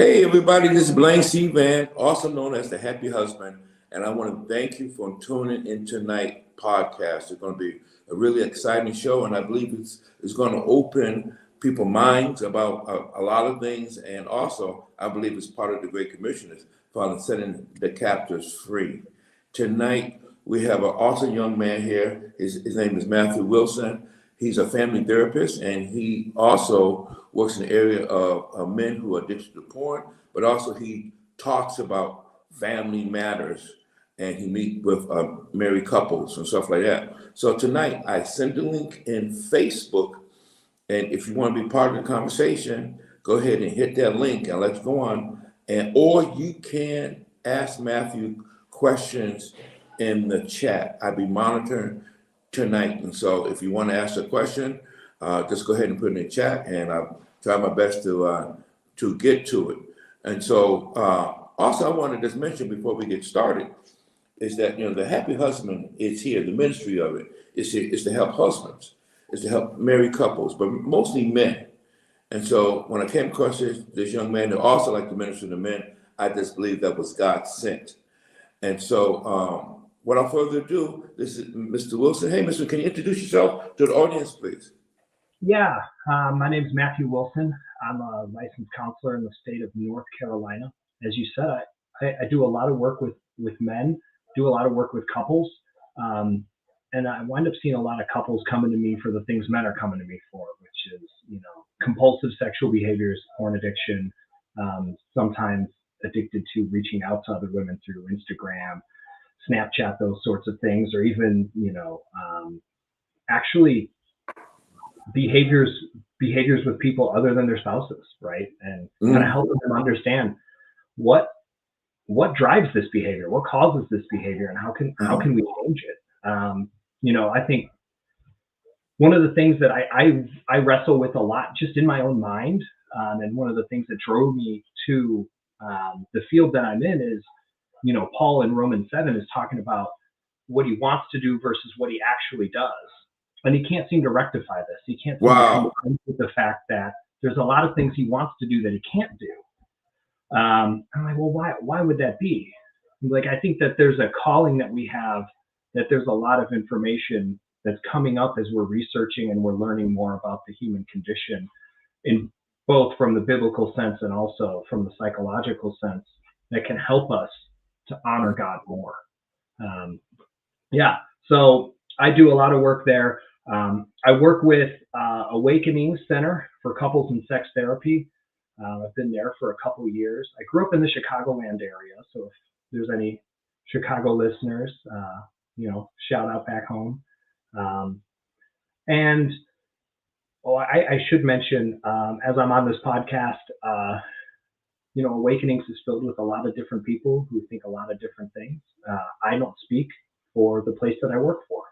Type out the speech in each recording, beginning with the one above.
Hey everybody, this is Blaine C. Van, also known as the Happy Husband, and I want to thank you for tuning in tonight podcast. It's going to be a really exciting show, and I believe it's going to open people's minds about a lot of things, and also I believe it's part of the Great Commission is for setting the captives free. Tonight we have an awesome young man here. His name is Matthew Wilson. He's a family therapist, and he also works in the area of men who are addicted to porn, but also he talks about family matters, and he meets with married couples and stuff like that. So tonight, I sent the link in Facebook, and if you want to be part of the conversation, go ahead and hit that link, and let's go on. And or you can ask Matthew questions in the chat. I'll be monitoring tonight. And so if you want to ask a question, just go ahead and put it in the chat, and I'll try my best to get to it. And so also I want to just mention before we get started is that, the Happy Husband is here. The ministry of it is here, is to help husbands, is to help married couples, but mostly men. And so when I came across this young man that also like to minister to men, I just believe that was God sent. And so without further ado, this is Mr. Wilson. Hey, Mr. Can you introduce yourself to the audience, please? Yeah, my name is Matthew Wilson. I'm a licensed counselor in the state of North Carolina. As you said, I do a lot of work with men, do a lot of work with couples, and I wind up seeing a lot of couples coming to me for the things men are coming to me for, which is, compulsive sexual behaviors, porn addiction, sometimes addicted to reaching out to other women through Instagram, Snapchat, those sorts of things, or even, actually behaviors with people other than their spouses, right? And kind of helping them understand what drives this behavior, what causes this behavior, and how can we change it? I think one of the things that I wrestle with a lot just in my own mind, and one of the things that drove me to the field that I'm in is, Paul in Romans 7 is talking about what he wants to do versus what he actually does. And he can't seem to rectify this. He can't seem to come with the fact that there's a lot of things he wants to do that he can't do. I'm like, well, why would that be? Like, I think that there's a calling that we have, that there's a lot of information that's coming up as we're researching and we're learning more about the human condition, in both from the biblical sense and also from the psychological sense, that can help us to honor God more. So I do a lot of work there. I work with Awakening Center for Couples and Sex Therapy. I've been there for a couple of years. I grew up in the Chicagoland area, so if there's any Chicago listeners, shout out back home. I should mention, as I'm on this podcast, Awakenings is filled with a lot of different people who think a lot of different things. I don't speak for the place that I work for.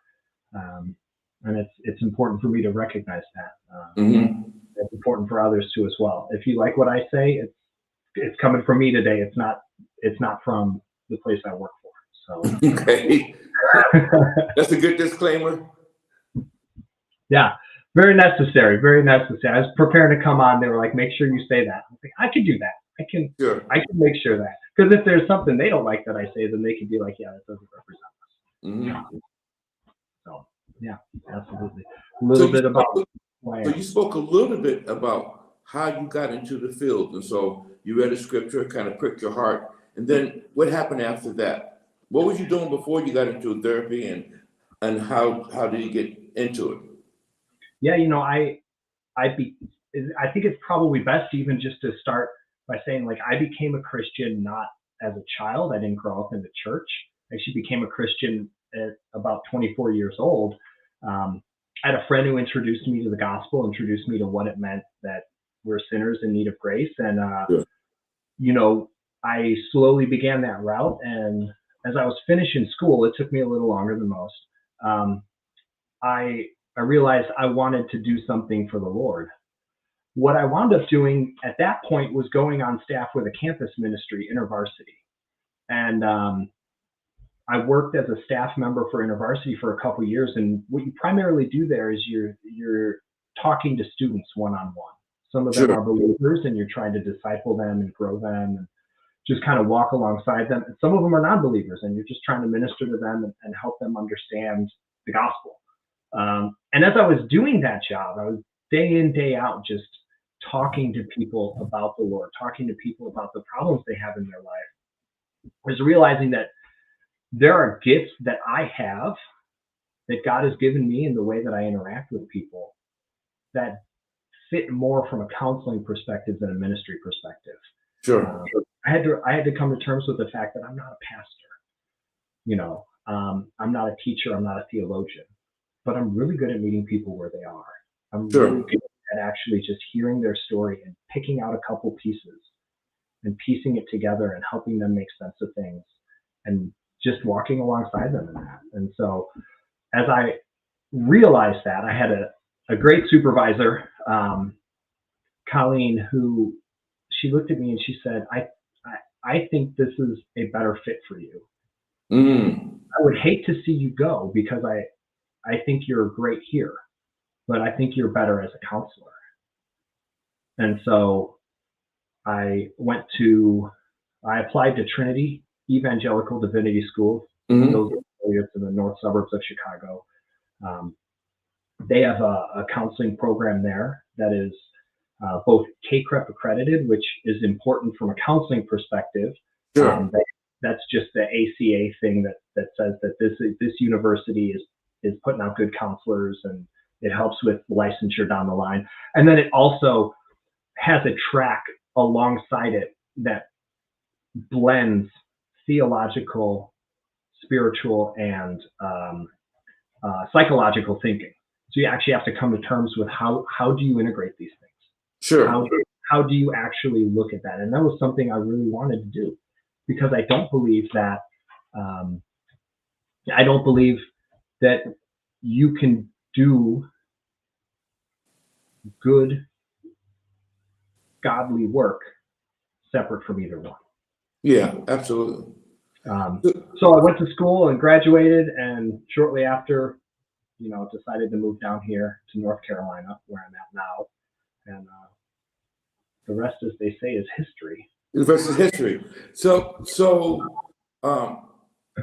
And it's important for me to recognize that. It's important for others too as well. If you like what I say, it's coming from me today. It's not from the place I work for. So okay, that's a good disclaimer. Yeah, very necessary. Very necessary. I was preparing to come on. They were like, "Make sure you say that." I was like, "I can do that. I can make sure that." Because if there's something they don't like that I say, then they can be like, "Yeah, that doesn't represent us." So yeah, absolutely. A little bit about. So you spoke a little bit about how you got into the field, and so you read a scripture, kind of pricked your heart, and then what happened after that? What was you doing before you got into therapy, and how did you get into it? Yeah, I think it's probably best even just to start by saying, like, I became a Christian not as a child. I didn't grow up in the church. I actually became a Christian at about 24 years old. I had a friend who introduced me to the gospel, introduced me to what it meant that we're sinners in need of grace. And, I slowly began that route. And as I was finishing school, it took me a little longer than most. I realized I wanted to do something for the Lord. What I wound up doing at that point was going on staff with a campus ministry, InterVarsity. And I worked as a staff member for InterVarsity for a couple of years. And what you primarily do there is you're talking to students one-on-one. Some of them Sure. are believers, and you're trying to disciple them and grow them and just kind of walk alongside them. And some of them are non-believers, and you're just trying to minister to them and help them understand the gospel. And as I was doing that job, I was day in, day out, just talking to people about the Lord, talking to people about the problems they have in their life. I was realizing that there are gifts that I have that God has given me in the way that I interact with people that fit more from a counseling perspective than a ministry perspective. Sure. I had to come to terms with the fact that I'm not a pastor. I'm not a teacher. I'm not a theologian, but I'm really good at meeting people where they are. I'm Sure. really good at actually just hearing their story and picking out a couple pieces and piecing it together and helping them make sense of things and just walking alongside them in that. And so as I realized that, I had a great supervisor, Colleen, who she looked at me and she said, I think this is a better fit for you. I would hate to see you go because I think you're great here, but I think you're better as a counselor. And so I applied to Trinity Evangelical Divinity School. Those are in the north suburbs of Chicago. They have a counseling program there that is both CACREP accredited, which is important from a counseling perspective. Sure. That's just the ACA thing that says that this university is putting out good counselors, and it helps with licensure down the line. And then it also has a track alongside it that blends theological, spiritual, and psychological thinking. So you actually have to come to terms with how do you integrate these things? Sure. How do you actually look at that? And that was something I really wanted to do, because I don't believe that you can do good, godly work separate from either one. Yeah, absolutely. So I went to school and graduated, and shortly after, decided to move down here to North Carolina, where I'm at now. And the rest, as they say, is history. The rest is history. So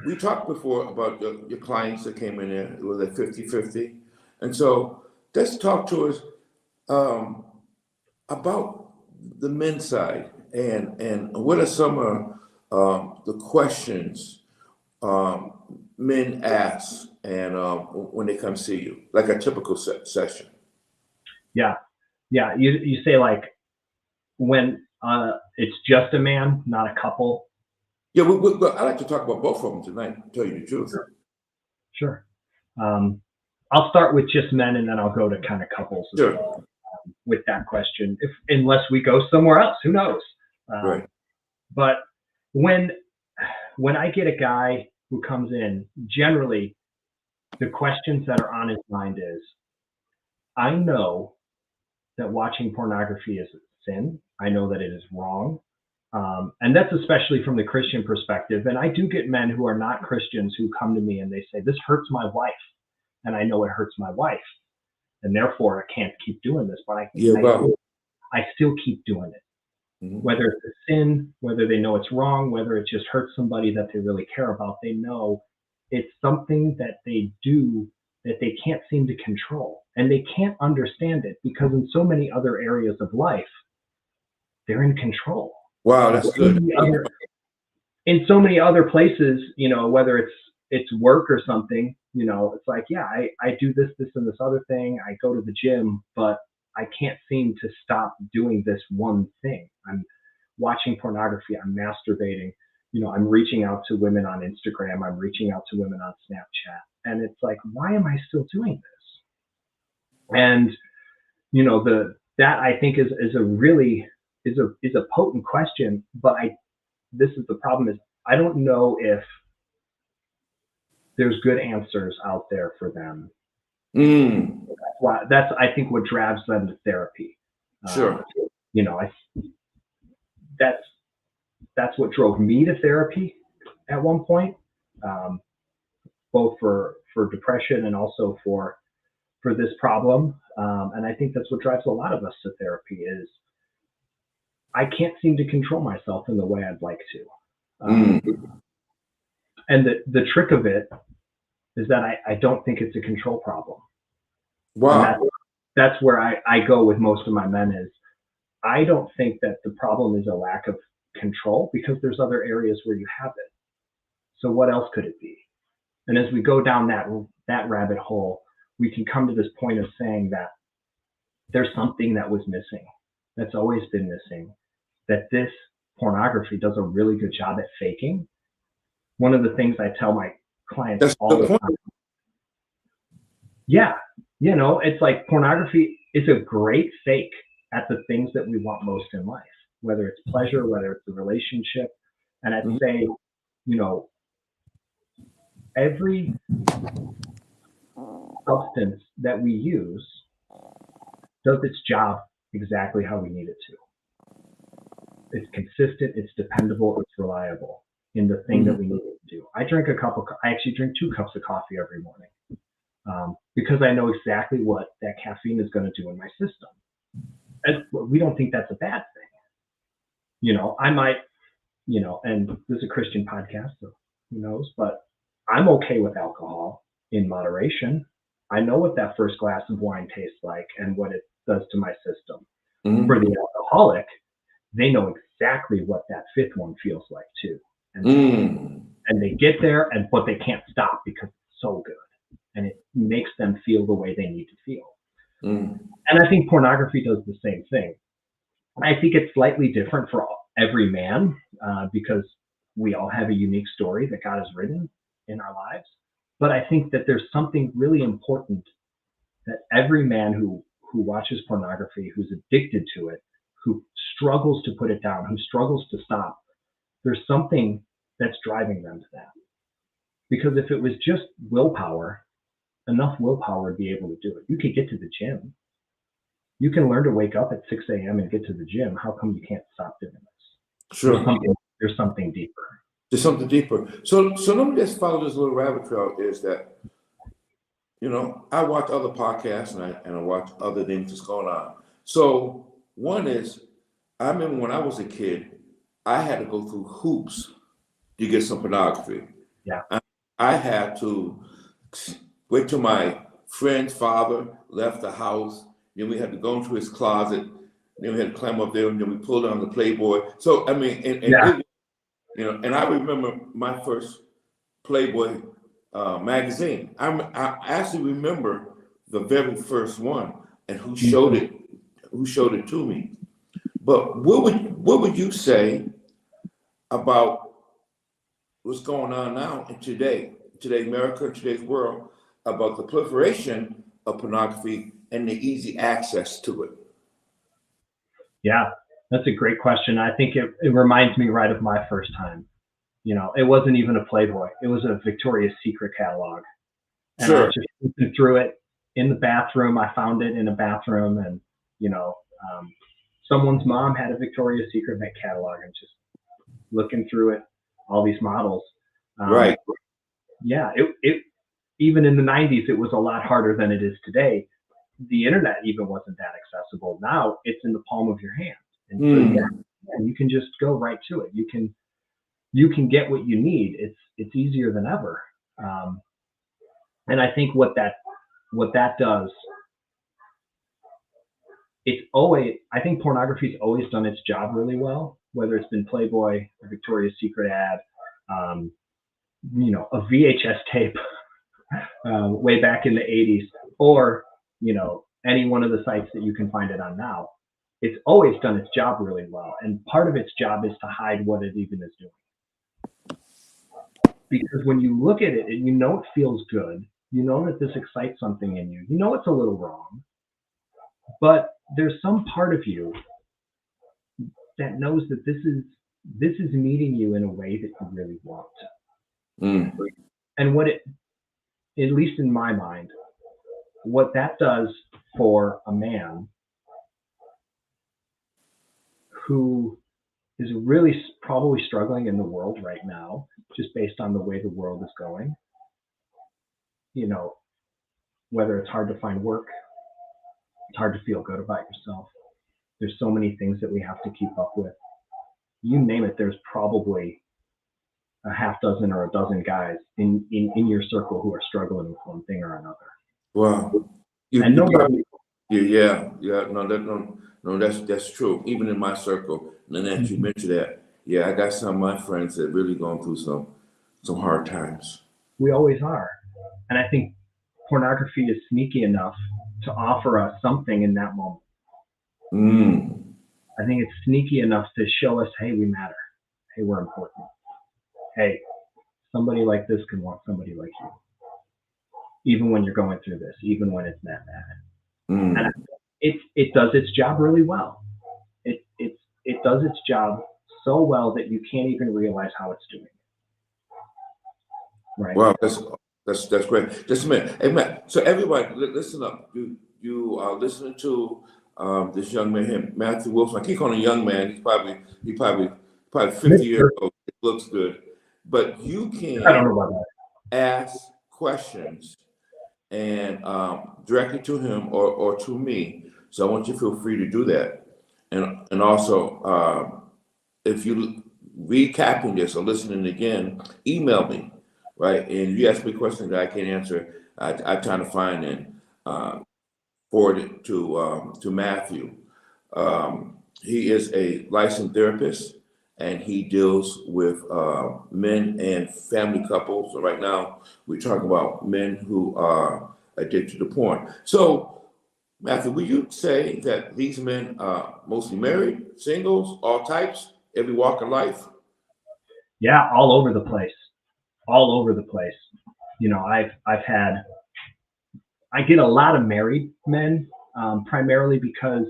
we talked before about your clients that came in there. It was like 50-50. And so let's talk to us about the men's side and what are some of the questions men ask and when they come see you, like a typical session. Yeah. You say like when it's just a man, not a couple. Yeah, I like to talk about both of them tonight, to tell you the truth. Sure. I'll start with just men, and then I'll go to kind of couples as well, with that question, unless we go somewhere else. Who knows? Right. But when I get a guy who comes in, generally the questions that are on his mind is, I know that watching pornography is a sin. I know that it is wrong. And that's especially from the Christian perspective. And I do get men who are not Christians who come to me and they say, this hurts my wife. And I know it hurts my wife. And therefore I can't keep doing this, but I still keep doing it. Mm-hmm. Whether it's a sin, whether they know it's wrong, whether it just hurts somebody that they really care about, they know it's something that they do that they can't seem to control. And they can't understand it because in so many other areas of life, they're in control. Wow, that's good. In so many other places, whether it's work or something, it's like, yeah, I do this, and this other thing. I go to the gym, but I can't seem to stop doing this one thing. I'm watching pornography. I'm masturbating. I'm reaching out to women on Instagram. I'm reaching out to women on Snapchat. And it's like, why am I still doing this? And, that I think is a potent question, but this is the problem is I don't know if there's good answers out there for them. That's I think what drives them to therapy. Sure. That's what drove me to therapy at one point, both for depression and also for this problem. And I think that's what drives a lot of us to therapy is I can't seem to control myself in the way I'd like to. And the trick of it is that I don't think it's a control problem. Wow. And that's where I go with most of my men is I don't think that the problem is a lack of control because there's other areas where you have it. So what else could it be? And as we go down that rabbit hole, we can come to this point of saying that there's something that was missing, that's always been missing, that this pornography does a really good job at faking. One of the things I tell my clients That's all the the point. time. Yeah, it's like pornography is a great fake at the things that we want most in life, whether it's pleasure, whether it's a relationship. And I'd say, every substance that we use does its job exactly how we need it to. It's consistent, it's dependable, it's reliable in the thing that we need it to do. I actually drink 2 cups of coffee every morning because I know exactly what that caffeine is going to do in my system. And we don't think that's a bad thing. I might, and this is a Christian podcast, so who knows, but I'm okay with alcohol in moderation. I know what that first glass of wine tastes like and what it does to my system. For the alcoholic, they know exactly what that 5th one feels like too. And they get there, but they can't stop because it's so good. And it makes them feel the way they need to feel. And I think pornography does the same thing. I think it's slightly different for every man because we all have a unique story that God has written in our lives. But I think that there's something really important that every man who watches pornography, who's addicted to it, who struggles to put it down, who struggles to stop, there's something that's driving them to that. Because if it was just willpower, enough willpower to be able to do it. You could get to the gym. You can learn to wake up at 6 a.m. and get to the gym. How come you can't stop doing this? Sure. There's something deeper. There's something deeper. So let me just follow this little rabbit trail is that, I watch other podcasts and I watch other things that's going on. So one is, I remember when I was a kid, I had to go through hoops to get some pornography. Yeah. I had to wait till my friend's father left the house. Then we had to go into his closet. Then we had to climb up there, and then we pulled on the Playboy. So and I remember my first Playboy magazine. I actually remember the very first one and who showed it to me. But what would you say about what's going on now in today America, today's world, about the proliferation of pornography and the easy access to it? Yeah, that's a great question. I think it reminds me right of my first time. It wasn't even a Playboy. It was a Victoria's Secret catalog. And Sure. I just looking through it in the bathroom. I found it in a bathroom and, someone's mom had a Victoria's Secret catalog and just looking through it, all these models. Right. Yeah, it even in the 90s, it was a lot harder than it is today. The internet even wasn't that accessible. Now it's in the palm of your hand. And so, you can just go right to it. You can get what you need. It's easier than ever. And I think what that does, I think pornography's always done its job really well, whether it's been Playboy, a Victoria's Secret ad, a VHS tape way back in the 80s, or, any one of the sites that you can find it on now. It's always done its job really well. And part of its job is to hide what it even is doing. Because when you look at it and it feels good, that this excites something in you, it's a little wrong, but there's some part of you that knows that this is meeting you in a way that you really want. And what at least in my mind, what that does for a man who is really probably struggling in the world right now, just based on the way the world is going, whether it's hard to find work, It's hard to feel good about yourself. There's so many things that we have to keep up with. You name it, there's probably a half dozen or a dozen guys in your circle who are struggling with one thing or another. Well, And nobody. yeah, no, that's true. Even in my circle, and that you mentioned that, yeah, I got some of my friends that really going through some hard times. We always are. And I think pornography is sneaky enough to offer us something in that moment. I think it's sneaky enough to show us, hey, we matter. Hey, we're important. Hey, somebody like this can want somebody like you. Even when you're going through this, even when it's that bad. And it does its job really well. It does its job so well that you can't even realize how it's doing it. Right. Wow, that's great. Just a minute. Hey, Matt, so everybody, listen up. You are listening to this young man here, Matthew Wilson. I keep calling him a young man. He's probably 50 years old. It looks good. But you I don't know can about that. ask questions and directly to him or to me. So I want you to feel free to do that. And also, if you recapping this or listening again, email me, right? And if you ask me questions that I can't answer, I try to find and forward it to Matthew. He is a licensed therapist, and he deals with men and family couples. So right now, we're talking about men who are addicted to porn. So, Matthew, would you say that these men are mostly married, singles, all types, every walk of life? Yeah, all over the place. All over the place. You know, I get a lot of married men, primarily because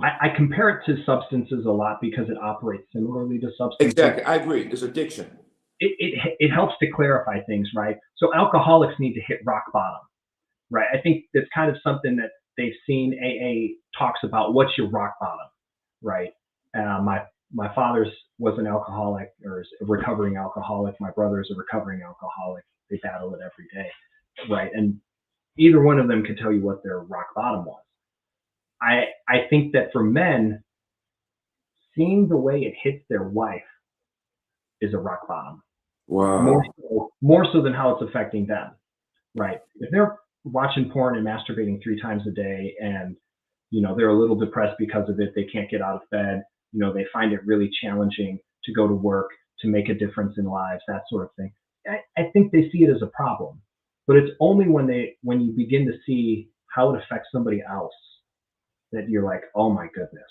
I compare it to substances a lot because it operates similarly to substances. Exactly, I agree. It's addiction. It helps to clarify things, right? So alcoholics need to hit rock bottom, right? I think that's kind of something that they've seen. AA talks about what's your rock bottom, right? My father's was an alcoholic or is a recovering alcoholic. My brother's a recovering alcoholic. They battle it every day, right? And either one of them can tell you what their rock bottom was. I think that for men, seeing the way it hits their wife is a rock bottom. Wow. More so than how it's affecting them, right? If they're watching porn and masturbating 3 times a day and, you know, they're a little depressed because of it, they can't get out of bed, you know, they find it really challenging to go to work, to make a difference in lives, that sort of thing. I think they see it as a problem, but it's only when you begin to see how it affects somebody else that you're like, oh my goodness.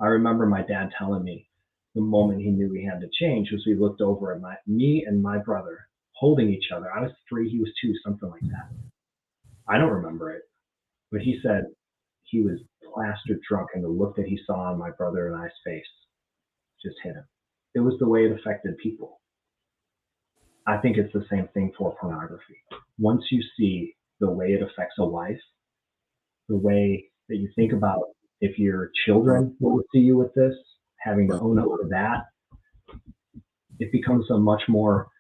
I remember my dad telling me the moment he knew he had to change was we looked over at me and my brother holding each other. I was 3, he was 2, something like that. I don't remember it, but he said he was plastered drunk, and the look that he saw on my brother and I's face just hit him. It was the way it affected people. I think it's the same thing for pornography. Once you see the way it affects a wife, the way that you think about if your children will see you with this, having to own up to that, it becomes a much more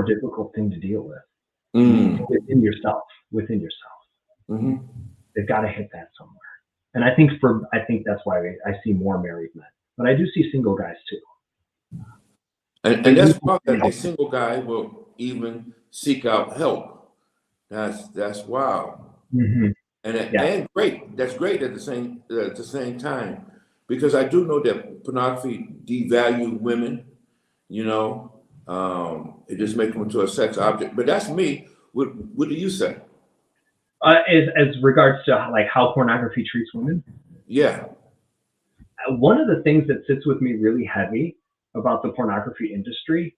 difficult thing to deal with within yourself. Mm-hmm. They've got to hit that somewhere. And I think that's why I see more married men, but I do see single guys too. And that's why a single guy will even seek out help. That's wow. Mm-hmm. And great. That's great at the same time, because I do know that pornography devalues women. You know, it just makes them into a sex object. But that's me. What do you say? As regards to like how pornography treats women? Yeah. One of the things that sits with me really heavy about the pornography industry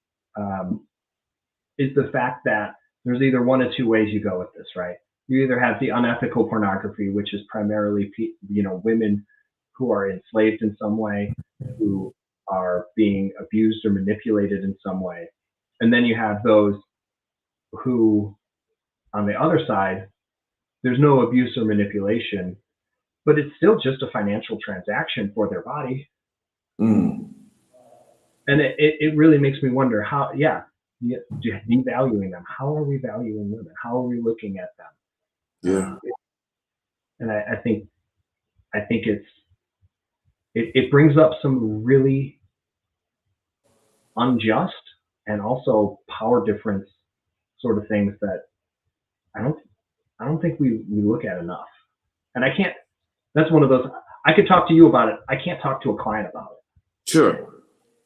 is the fact that there's either one of 2 ways you go with this, right? You either have the unethical pornography, which is primarily, you know, women who are enslaved in some way, who are being abused or manipulated in some way. And then you have those who, on the other side, there's no abuse or manipulation, but it's still just a financial transaction for their body. And it really makes me wonder how, devaluing them. How are we valuing women? How are we looking at them? Yeah. And I think it brings up some really unjust and also power difference sort of things that I don't think we look at enough. And I can't. That's one of those. I could talk to you about it. I can't talk to a client about it. Sure.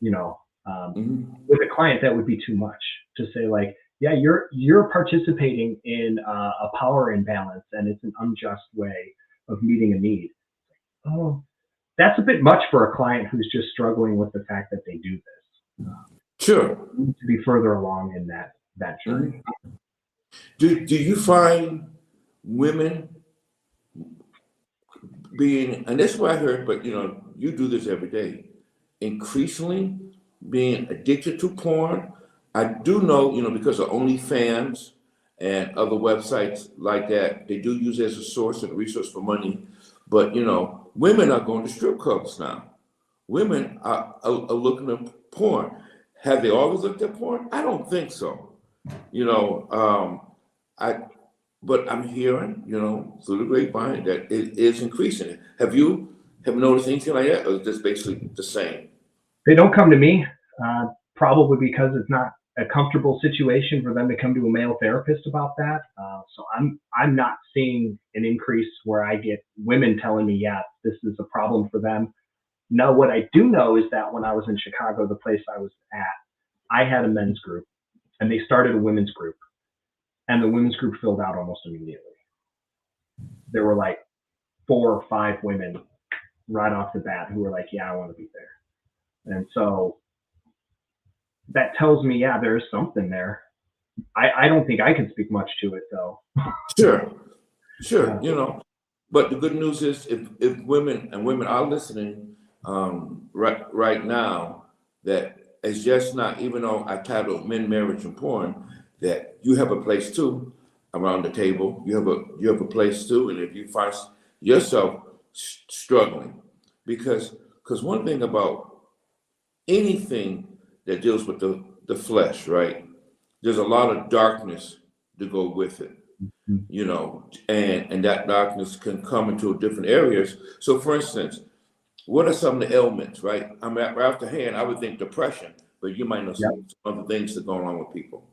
With a client, that would be too much to say, like, yeah, you're participating in a power imbalance, and it's an unjust way of meeting a need. Oh, that's a bit much for a client who's just struggling with the fact that they do this. Sure. We need to be further along in that journey. Do you find women being, and that's what I heard, but you do this every day, increasingly being addicted to porn? I do know, because of OnlyFans and other websites like that, they do use it as a source and a resource for money. But women are going to strip clubs now. Women are looking at porn. Have they always looked at porn? I don't think so. But I'm hearing, through the grapevine that it is increasing. Have you noticed anything like that, or is this basically the same? They don't come to me, probably because it's not a comfortable situation for them to come to a male therapist about that. So I'm not seeing an increase where I get women telling me, yeah, this is a problem for them. No, what I do know is that when I was in Chicago, the place I was at, I had a men's group, and they started a women's group, and the women's group filled out almost immediately. There were like 4 or 5 women right off the bat who were like, yeah, I want to be there. And so that tells me, yeah, there's something there. I don't think I can speak much to it, though. Sure. But the good news is, if women are listening right now, that it's just not, even though I titled Men, Marriage, and Porn, that you have a place too around the table. You have a place too, and if you find yourself struggling, because one thing about anything that deals with the flesh, right? There's a lot of darkness to go with it, and that darkness can come into different areas. So, for instance, what are some of the ailments, right? I'm right off the hand, I would think depression, but you might know some other things that go on with people.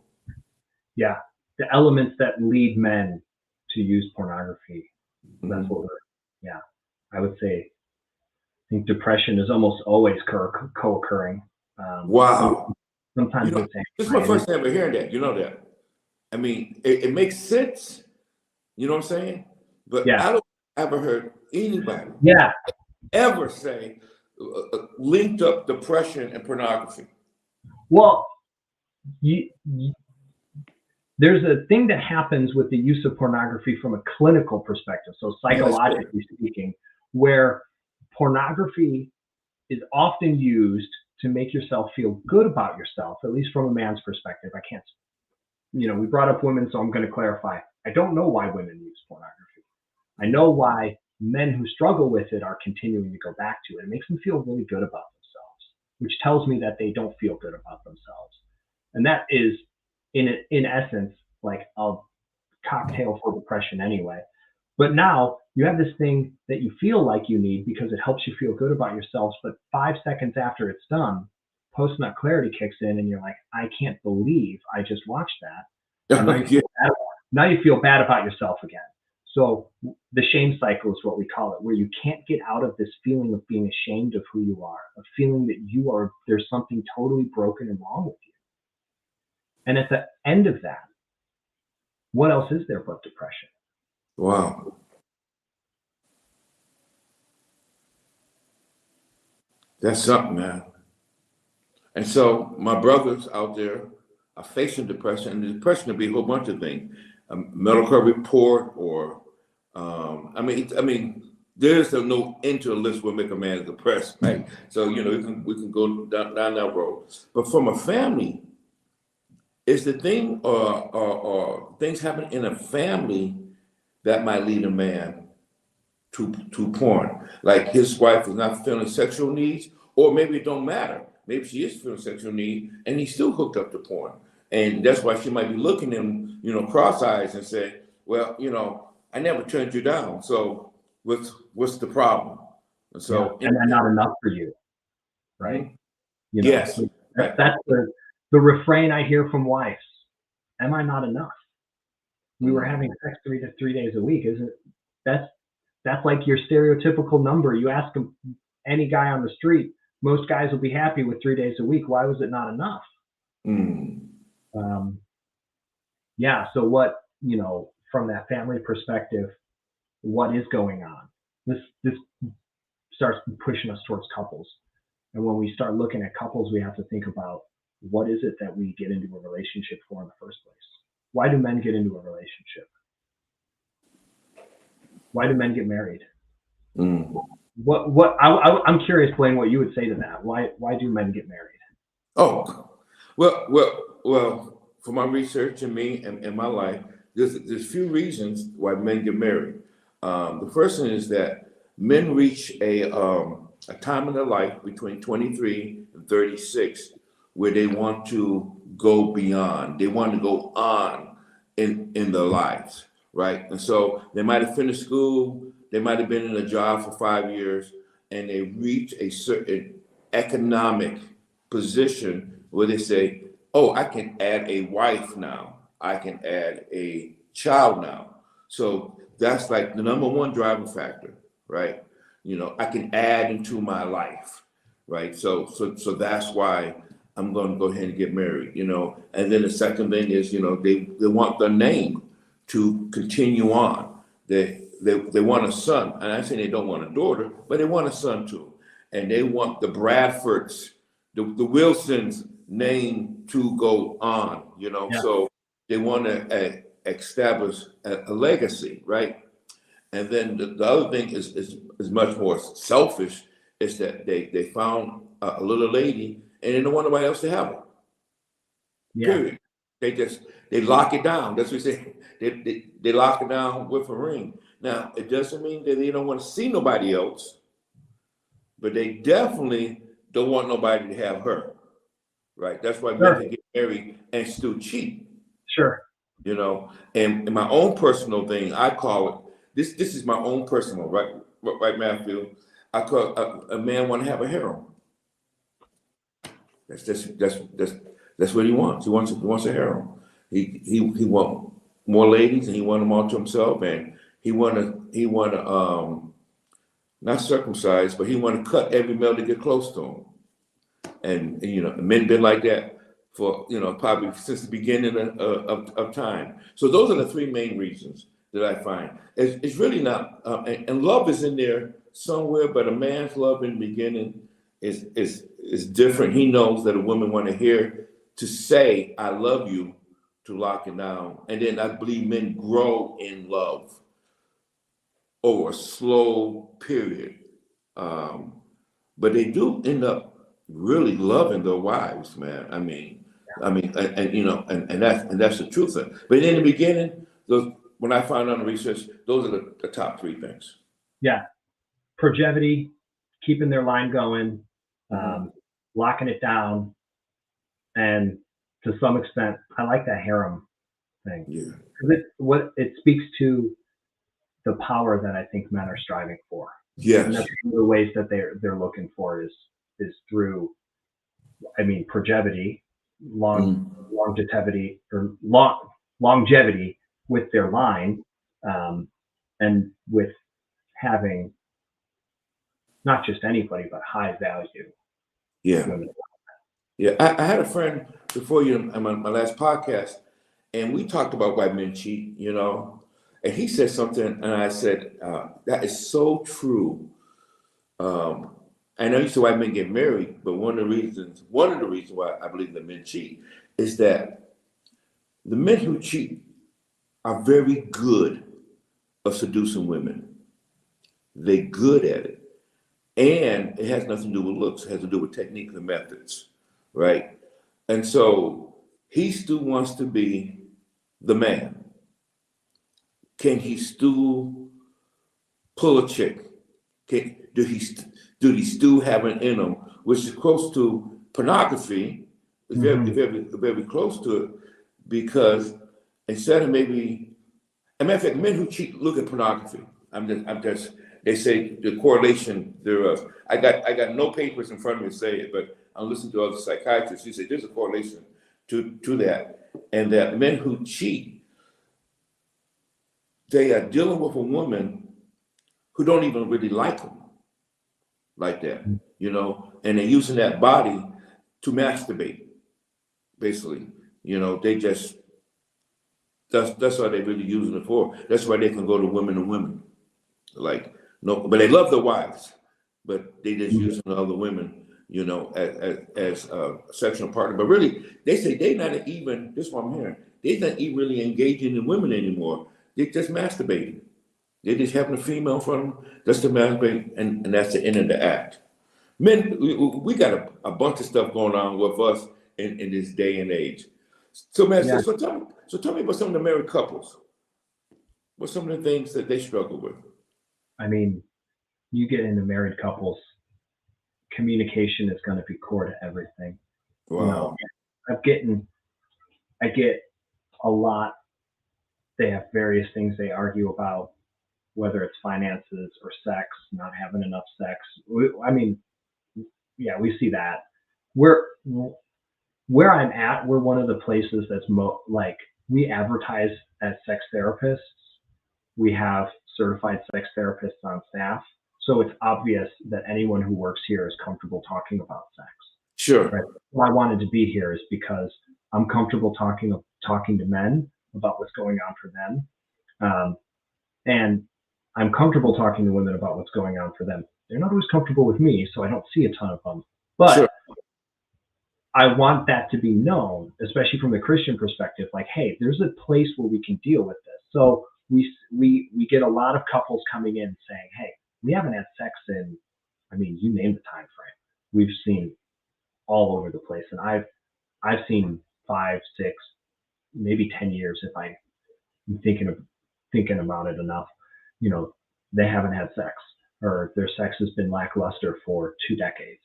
Yeah, the elements that lead men to use pornography. That's what I would say. I think depression is almost always co-occurring. Wow. Sometimes this is my first time ever hearing that. You know that. I mean, it makes sense. You know what I'm saying? But I don't ever heard anybody ever say linked up depression and pornography. Well, there's a thing that happens with the use of pornography from a clinical perspective, so psychologically speaking, where pornography is often used to make yourself feel good about yourself, at least from a man's perspective. I can't, we brought up women, so I'm going to clarify. I don't know why women use pornography. I know why men who struggle with it are continuing to go back to it. It makes them feel really good about themselves, which tells me that they don't feel good about themselves. And that is, in essence, like a cocktail for depression anyway. But now you have this thing that you feel like you need because it helps you feel good about yourselves. But 5 seconds after it's done, post-nut clarity kicks in, and you're like, I can't believe I just watched that. And now you feel bad about yourself again. So the shame cycle is what we call it, where you can't get out of this feeling of being ashamed of who you are, a feeling that there's something totally broken and wrong with you. And at the end of that, what else is there but depression? Wow. That's something, man. And so my brothers out there are facing depression, and the depression can be a whole bunch of things. A medical report, or I mean, there's no end to a list will make a man depressed, right? So we can go down that road. But from a family, is the thing or things happen in a family that might lead a man to porn? Like his wife is not feeling sexual needs, or maybe it don't matter. Maybe she is feeling sexual need and he's still hooked up to porn. And that's why she might be looking at him, cross eyes and say, well, I never turned you down. So what's the problem? And Yeah. so, And then not enough for you, right? yes, So right. that's the refrain I hear from wives. Am I not enough? We were having sex 3 days a week. Isn't that's like your stereotypical number? You ask any guy on the street, most guys will be happy with 3 days a week. Why was it not enough? Yeah. So what, from that family perspective, what is going on? This starts pushing us towards couples. And when we start looking at couples, we have to think about what is it that we get into a relationship for in the first place? Why do men get into a relationship? Why do men get married? I'm curious, Blaine, what you would say to that. Why do men get married? Oh, well, for my research and me and my life, there's few reasons why men get married. The first one is that men reach a time in their life between 23 and 36 where they want to go beyond. They want to go on in their lives, right? And so they might have finished school, they might have been in a job for 5 years, and they reach a certain economic position where they say, oh, I can add a wife now. I can add a child now. So that's like the number one driving factor, right? I can add into my life, right? So that's why I'm going to go ahead and get married, And then the second thing is, they want their name to continue on. They want a son, and I say they don't want a daughter, but they want a son too, and they want the Bradfords, the Wilsons name to go on, Yeah. So they want to establish a legacy, right? And then the other thing is much more selfish, is that they found a little lady and they don't want nobody else to have her. Yeah. Period. They lock it down. That's what we say. They lock it down with a ring. Now it doesn't mean that they don't want to see nobody else, but they definitely don't want nobody to have her. Right. That's why men can get married and still cheat. Sure. And my own personal thing, I call it, this is my own personal, right, Matthew? I call a man want to have a harem. That's what he wants. He wants a harem. He want more ladies, and he want them all to himself, and he want to not circumcise, but he want to cut every male to get close to him. And men been like that for probably since the beginning of time. So those are the three main reasons that I find. It's really not, and love is in there somewhere, but a man's love in the beginning is different. He knows that a woman want to hear to say "I love you" to lock it down, and then I believe men grow in love over a slow period, but they do end up really loving their wives, man. I mean, and that's the truth of it. But in the beginning, when I found out the research, those are the top three things. Yeah, progeny, keeping their line going, locking it down, and to some extent, I like that harem thing. Yeah, because it speaks to the power that I think men are striving for. Yes. And that's one of the ways that they're looking for is through, progeny, longevity or longevity with their line, and with having not just anybody but high value. Yeah. women. Yeah. I had a friend before you on my last podcast, and we talked about why men cheat, and he said something, and I said, that is so true. I know you said why men get married, but one of the reasons why I believe that men cheat is that the men who cheat are very good of seducing women. They're good at it. And it has nothing to do with looks. It has to do with techniques and methods, right? And so he still wants to be the man. Can he still pull a chick? Do he still have an in him, which is close to pornography, very close to it, because instead of maybe, as a matter of fact, men who cheat look at pornography. They say the correlation thereof. I got no papers in front of me to say it, but I'm listening to other psychiatrists who say there's a correlation to that, and that men who cheat, they are dealing with a woman who don't even really like them like that, and they're using that body to masturbate, basically. They just, that's what they're really using it for. That's why they can go to women, like, no, but they love their wives, but they just using other women, as a sexual partner. But really, they say they're not even, this is what I'm hearing, they're not even really engaging in women anymore. They're just masturbating. They're just having a female in front of them just to masturbate, and that's the end of the act. Men, we got a bunch of stuff going on with us in this day and age. So, man, Yeah. so tell me about some of the married couples. What's some of the things that they struggle with? I mean, you get into married couples, communication is going to be core to everything. Wow. I get a lot. They have various things they argue about, whether it's finances or sex, not having enough sex. We see that. Where I'm at, we're one of the places that's we advertise as sex therapists. We have certified sex therapists on staff. So it's obvious that anyone who works here is comfortable talking about sex. Sure. Right? Why I wanted to be here is because I'm comfortable talking to men about what's going on for them. And I'm comfortable talking to women about what's going on for them. They're not always comfortable with me, so I don't see a ton of them. But Sure. I want that to be known, especially from the Christian perspective, like, hey, there's a place where we can deal with this. So we get a lot of couples coming in saying, hey, we haven't had sex in, you name the time frame. We've seen all over the place. And I've seen 5, 6, maybe 10 years if I'm thinking about it enough. They haven't had sex, or their sex has been lackluster for 2 decades.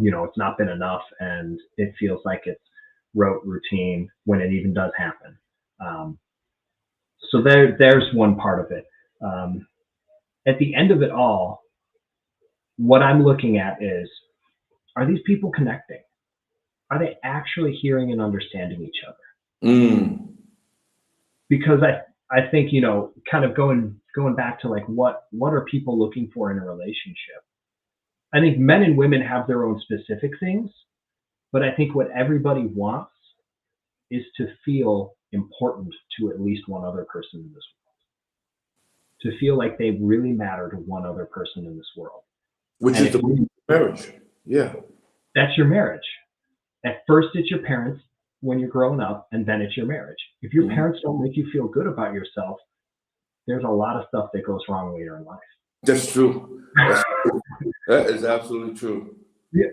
It's not been enough, and it feels like it's rote routine when it even does happen. So there's one part of it. At the end of it all, what I'm looking at is, are these people connecting? Are they actually hearing and understanding each other? Because I think, kind of going back to like, what are people looking for in a relationship? I think men and women have their own specific things, but I think what everybody wants is to feel important to at least one other person in this world. To feel like they really matter to one other person in this world. Which is the marriage. Yeah. That's your marriage. At first, it's your parents when you're growing up, and then it's your marriage. If your parents don't make you feel good about yourself, there's a lot of stuff that goes wrong later in life. That's true. That is absolutely true.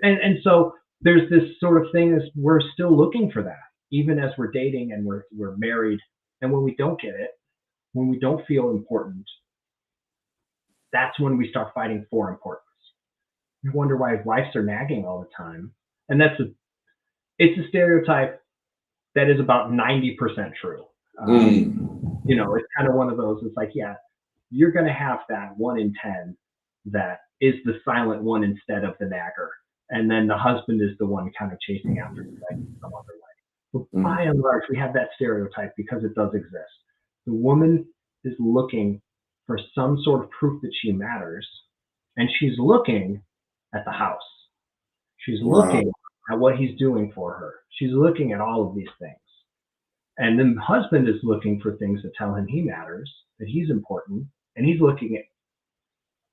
And so there's this sort of thing, is we're still looking for that, even as we're dating and we're married. And when we don't get it, when we don't feel important, that's when we start fighting for importance. We wonder why wives are nagging all the time. And it's a stereotype that is about 90% true. It's kind of one of those, it's like, yeah, you're going to have that 1 in 10 that is the silent one instead of the nagger. And then the husband is the one kind of chasing after the wife in some other way. But by and large, we have that stereotype because it does exist. The woman is looking for some sort of proof that she matters, and she's looking at the house. She's looking at what he's doing for her. She's looking at all of these things. And then the husband is looking for things that tell him he matters, that he's important, and he's looking at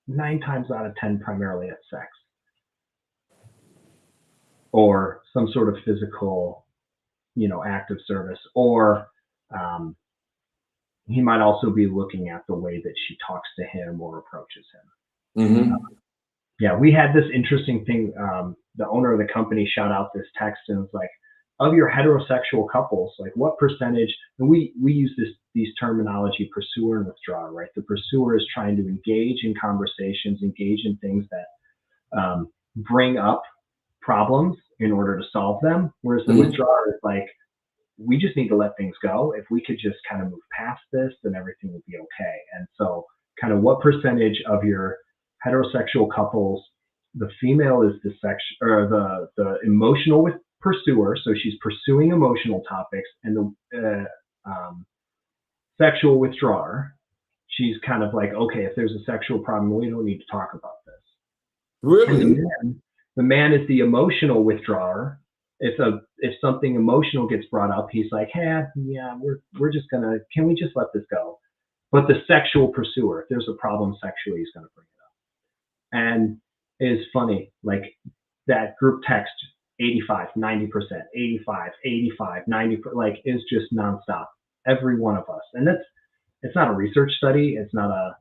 9 times out of 10 primarily at sex or some sort of physical, act of service, or he might also be looking at the way that she talks to him or approaches him. We had this interesting thing. The owner of the company shot out this text and was like, of your heterosexual couples, like what percentage, and we use these terminology, pursuer and withdrawer, right? The pursuer is trying to engage in conversations, engage in things that bring up problems in order to solve them. Whereas the Mhm. withdrawer is like, we just need to let things go. If we could just kind of move past this, then everything would be okay. And so, kind of what percentage of your heterosexual couples, the female is the sex or the emotional with pursuer, so she's pursuing emotional topics, and the sexual withdrawer, she's kind of like, okay, if there's a sexual problem, we don't need to talk about this. And Really? the man is the emotional withdrawer. If something emotional gets brought up, he's like, hey, yeah, we're just gonna, can we just let this go? But the sexual pursuer, if there's a problem sexually, he's gonna bring it up. And it's funny, like that group text, 85, 90%, 85, 85, 90%, like is just nonstop. Every one of us. And it's not a research study. It's not a,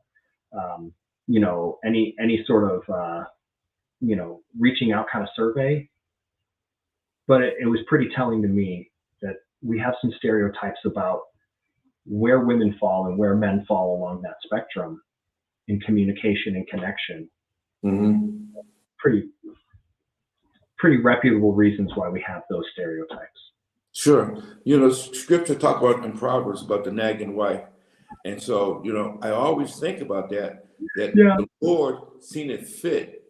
any sort of, reaching out kind of survey. But it was pretty telling to me that we have some stereotypes about where women fall and where men fall along that spectrum in communication and connection. Hmm. Pretty reputable reasons why we have those stereotypes. Sure. Scripture talk about in Proverbs about the nagging wife. And so, I always think about that Yeah. the Lord seen it fit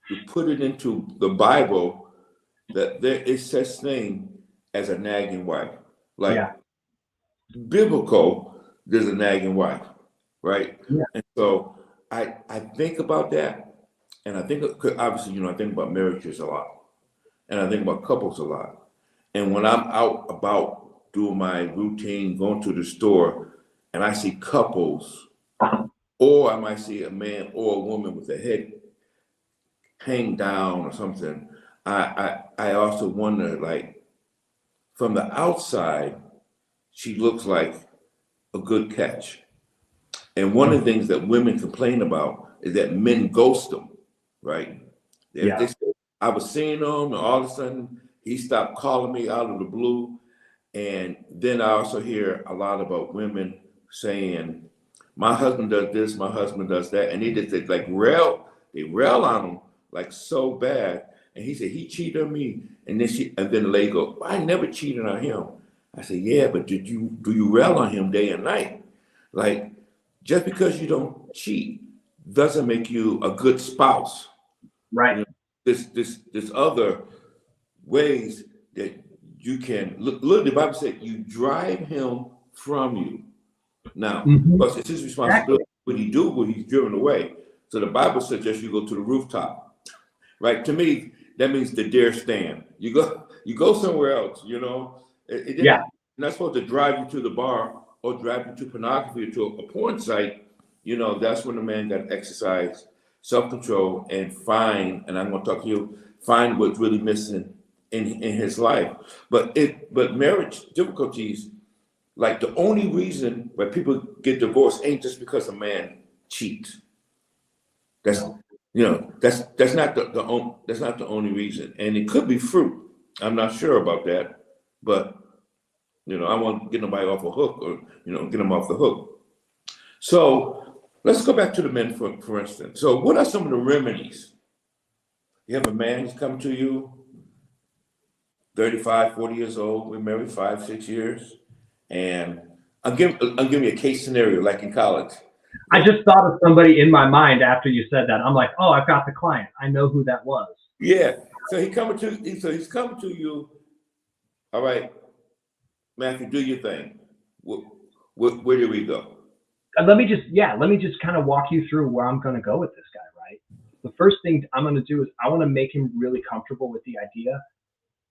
to put it into the Bible that there is such thing as a nagging wife. Like Yeah. biblical, there's a nagging wife, right? Yeah. And so I think about that, and I think, 'cause obviously, I think about marriages a lot, and I think about couples a lot. And when I'm out about doing my routine, going to the store, and I see couples, or I might see a man or a woman with their head hang down or something, I also wonder, like, from the outside, she looks like a good catch. And one of the things that women complain about is that men ghost them, right? They Yeah. say, I was seeing him, and all of a sudden he stopped calling me out of the blue. And then I also hear a lot about women saying, my husband does this, my husband does that. And they rail on him like so bad. And he said, he cheated on me. And then the lady goes, well, I never cheated on him. I said, yeah, but do you rail on him day and night? Like, just because you don't cheat doesn't make you a good spouse. Right. You know, this other ways that you can look. The Bible said you drive him from you. Now, Mhm. because it's his responsibility. What he do when he's driven away. So the Bible suggests you go to the rooftop. Right? To me, that means the dare stand. You go somewhere else. Yeah. Not supposed to drive you to the bar or drive you to pornography or to a porn site. That's when the man got to exercise self-control and find. And I'm going to talk to you. Find what's really missing in his life. But marriage difficulties, like the only reason why people get divorced ain't just because a man cheats. That's No. that's not that's not the only reason, and it could be fruit. I'm not sure about that, but I won't get nobody off a hook or get them off the hook. So let's go back to the men for instance. So what are some of the remedies? You have a man who's come to you, 35, 40 years old. We're married 5, 6 years, and I'll give you a case scenario like in college. I just thought of somebody in my mind after you said that. I'm like, oh, I've got the client. I know who that was. Yeah. So he's coming to you. All right, Matthew, do your thing. Where do we go? Let me just kind of walk you through where I'm going to go with this guy, right? The first thing I'm going to do is I want to make him really comfortable with the idea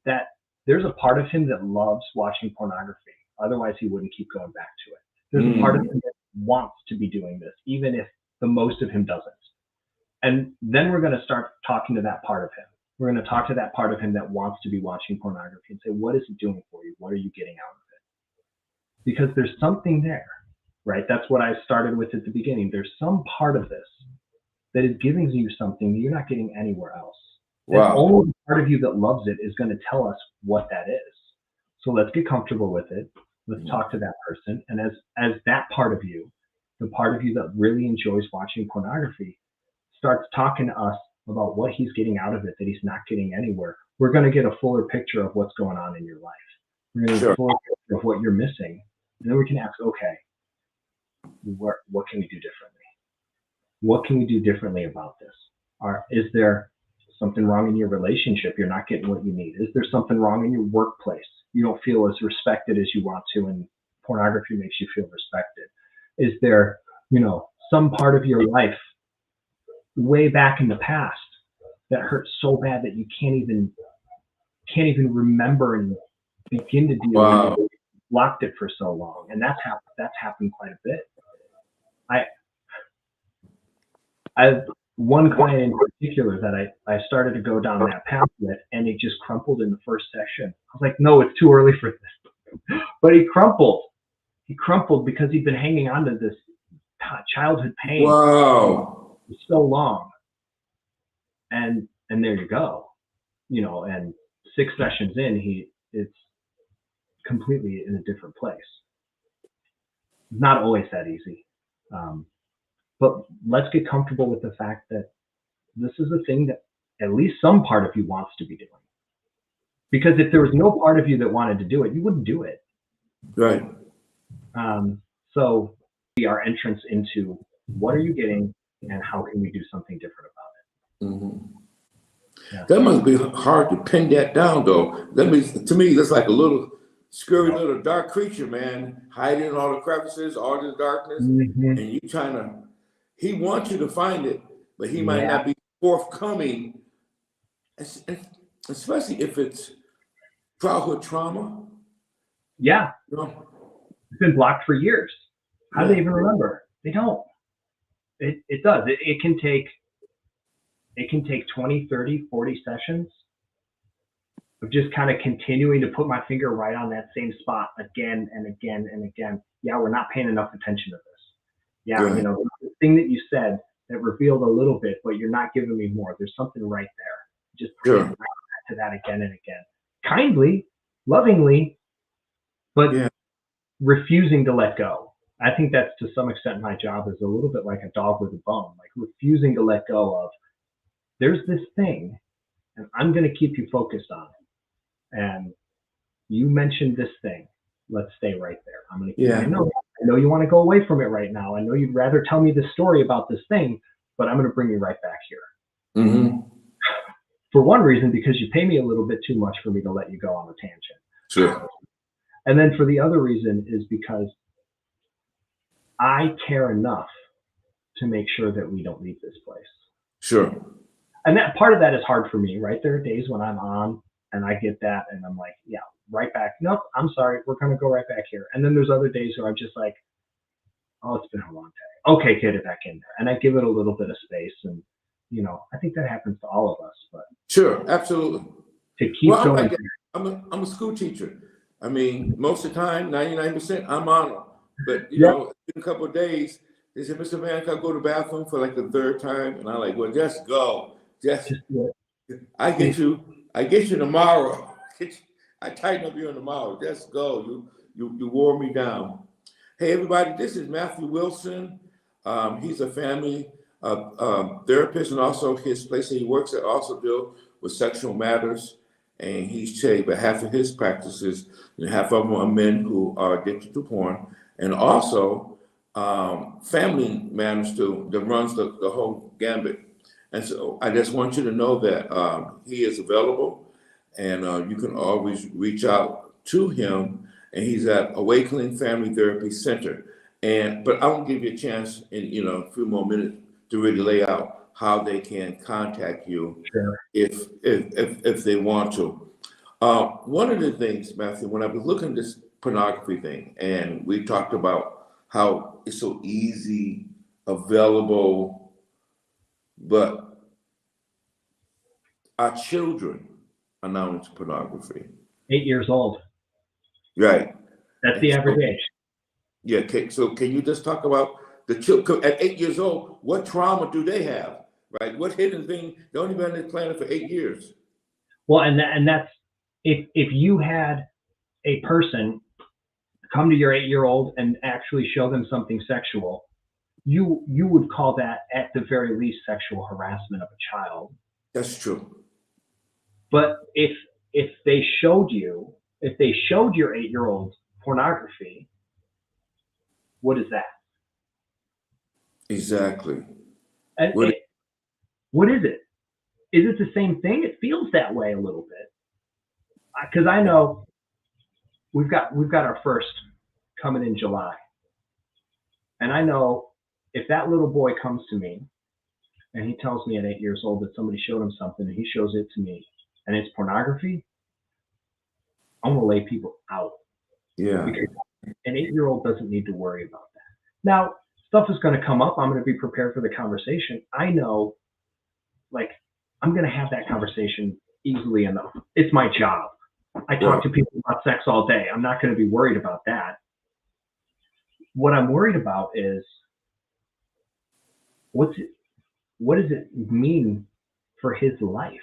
that there's a part of him that loves watching pornography. Otherwise, he wouldn't keep going back to it. There's a part of him that wants to be doing this, even if the most of him doesn't. And then we're going to start talking to that part of him. We're going to talk to that part of him that wants to be watching pornography and say, what is it doing for you? What are you getting out of it? Because there's something there, right? That's what I started with at the beginning. There's some part of this that is giving you something that you're not getting anywhere else. Wow. And only the part of you that loves it is going to tell us what that is. So let's get comfortable with it. Let's talk to that person. And as that part of you, the part of you that really enjoys watching pornography, starts talking to us about what he's getting out of it that he's not getting anywhere, we're going to get a fuller picture of what's going on in your life. We're going to get Sure. a fuller picture of what you're missing. And then we can ask, okay, what can we do differently? What can we do differently about this? Is there something wrong in your relationship? You're not getting what you need. Is there something wrong in your workplace? You don't feel as respected as you want to, and pornography makes you feel respected. Is there, some part of your life way back in the past that hurt so bad that you can't even remember and begin to deal Wow. with it? Locked it for so long, and that's happened quite a bit. I've one client in particular that I started to go down that path with, and it just crumpled in the first session. I was like, no, it's too early for this. But he crumpled. He crumpled because he'd been hanging on to this childhood pain Wow. for so long. And there you go. And 6 sessions in, it's completely in a different place. Not always that easy. But let's get comfortable with the fact that this is a thing that at least some part of you wants to be doing. Because if there was no part of you that wanted to do it, you wouldn't do it. Right. So our entrance into what are you getting and how can we do something different about it? Mm-hmm. Yeah. That must be hard to pin that down, though. To me, that's like a little scary little dark creature, man, hiding in all the crevices, all the darkness, Mm-hmm. and you he wants you to find it, but he might not be forthcoming, especially if it's childhood trauma. Yeah. It's been blocked for years. How do they even remember? They don't. It does. It can take 20, 30, 40 sessions of just kind of continuing to put my finger right on that same spot again and again and again. Yeah, we're not paying enough attention to this. Yeah, Right. The thing that you said that revealed a little bit, but you're not giving me more. There's something right there. Just bring it back to that again and again. Kindly, lovingly, but refusing to let go. I think that's to some extent my job is a little bit like a dog with a bone, like refusing to let go of, there's this thing and I'm going to keep you focused on it. And you mentioned this thing. Let's stay right there. I'm going to keep I know you want to go away from it right now. I know you'd rather tell me the story about this thing, but I'm going to bring you right back here. Mm-hmm. For one reason, because you pay me a little bit too much for me to let you go on a tangent. Sure. And then for the other reason is because I care enough to make sure that we don't leave this place. Sure. And that part of that is hard for me, right? There are days when I'm on and I get that and I'm like, yeah, right back. Nope, I'm sorry. We're going to go right back here. And then there's other days where I'm just like, oh, it's been a long day. Okay, get it back in there. And I give it a little bit of space. And, I think that happens to all of us. But sure, absolutely. To keep going. I'm a school teacher. I mean, most of the time, 99%, I'm on them. But, in a couple of days, they said, Mr. Van, can I go to the bathroom for like the third time? And I'm like, well, just go. I get you tomorrow. I tighten up you tomorrow. Just go. You wore me down. Hey, everybody, this is Matthew Wilson. He's a family therapist, and also his place that he works at also deal with sexual matters. And he's said, but half of his practices, half of them are men who are addicted to porn, and also family matters too, that runs the whole gambit. And so I just want you to know that he is available, and you can always reach out to him. And he's at Awakening Family Therapy Center. But I will give you a chance in a few more minutes to really lay out how they can contact you if they want to. One of the things, Matthew, when I was looking at this pornography thing, and we talked about how it's so easy, available, but our children are now into pornography. 8 years old. Right. That's the average age. Yeah. Okay. So can you just talk about the children at 8 years old? What trauma do they have? Right. What hidden thing? They only been on this planet for 8 years. Well, and that's if you had a person come to your 8-year-old and actually show them something sexual, you would call that at the very least sexual harassment of a child. That's true. But if they showed you, if they showed your 8-year-old pornography, what is that? Exactly. And What? what is it? Is it the same thing? It feels that way a little bit. Because I know we've got our first coming in July, and I know if that little boy comes to me and he tells me at 8 years old that somebody showed him something and he shows it to me and it's pornography, I'm gonna lay people out Yeah. because an 8-year-old doesn't need to worry about that. Now, stuff is going to come up. I'm going to be prepared for the conversation. I know, like, I'm going to have that conversation easily enough. It's my job. I talk to people about sex all day. I'm not going to be worried about that. What I'm worried about is what does it mean for his life?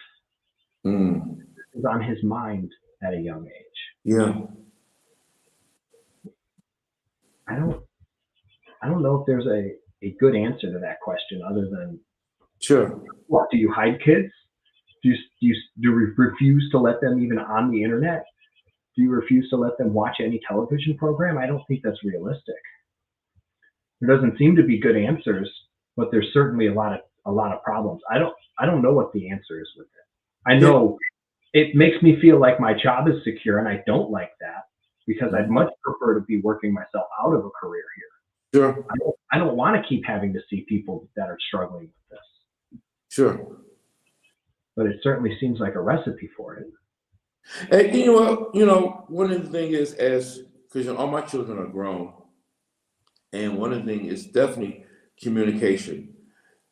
It's on his mind at a young age. Yeah. I don't know if there's a good answer to that question other than, Sure. what, do you hide kids? Do you refuse to let them even on the internet? Do you refuse to let them watch any television program? I don't think that's realistic. There doesn't seem to be good answers, but there's certainly a lot of problems. I don't know what the answer is with it. I know it makes me feel like my job is secure, and I don't like that because I'd much prefer to be working myself out of a career here. Sure. I don't want to keep having to see people that are struggling with this. Sure. But it certainly seems like a recipe for it. And one of the things is because all my children are grown, and one of the things is definitely communication.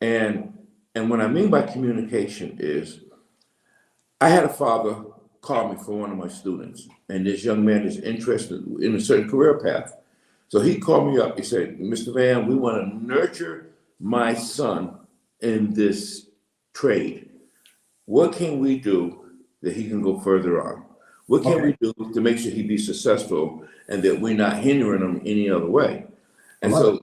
And what I mean by communication is, I had a father call me for one of my students, and this young man is interested in a certain career path. So he called me up. He said, "Mr. Van, we want to nurture my son in this trade. What can we do that he can go further on? What can we do to make sure he be successful and that we're not hindering him any other way?" And so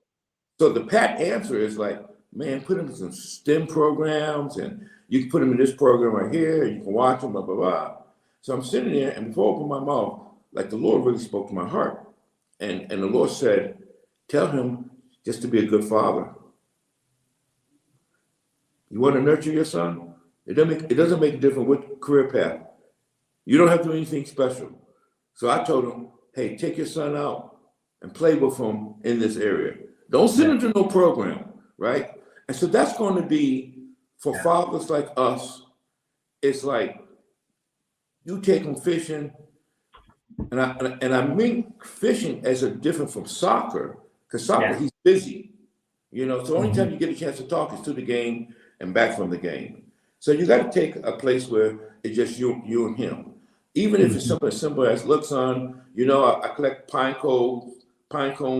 the pat answer is like, man, put him in some STEM programs, and you can put him in this program right here, and you can watch him, blah, blah, blah. So I'm sitting there, and before I open my mouth, like the Lord really spoke to my heart. And the Lord said, tell him just to be a good father. You want to nurture your son? It doesn't make a difference what career path. You don't have to do anything special. So I told him, hey, take your son out and play with him in this area. Don't send him to no program, right? And so that's going to be, for fathers like us, it's like, you take him fishing, and I mean fishing as a different from soccer, because soccer, he's busy. So the only time you get a chance to talk is to the game and back from the game. So you got to take a place where it's just you and him. Even if it's something as simple as, look, son, I collect pine cones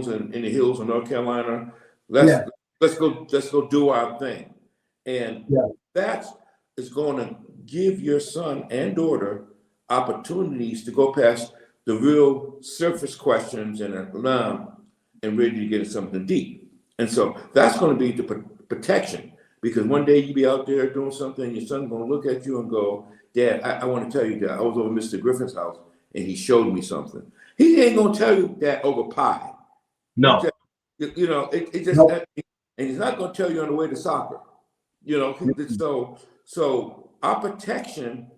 in the hills of North Carolina. Let's go do our thing. And that is going to give your son and daughter opportunities to go past the real surface questions and really to get into something deep. And so that's going to be the protection, because one day you be out there doing something, and your son's going to look at you and go, Dad, I want to tell you that I was over Mr. Griffin's house and he showed me something. He ain't going to tell you that over pie. No. It just, and he's not going to tell you on the way to soccer. So our protection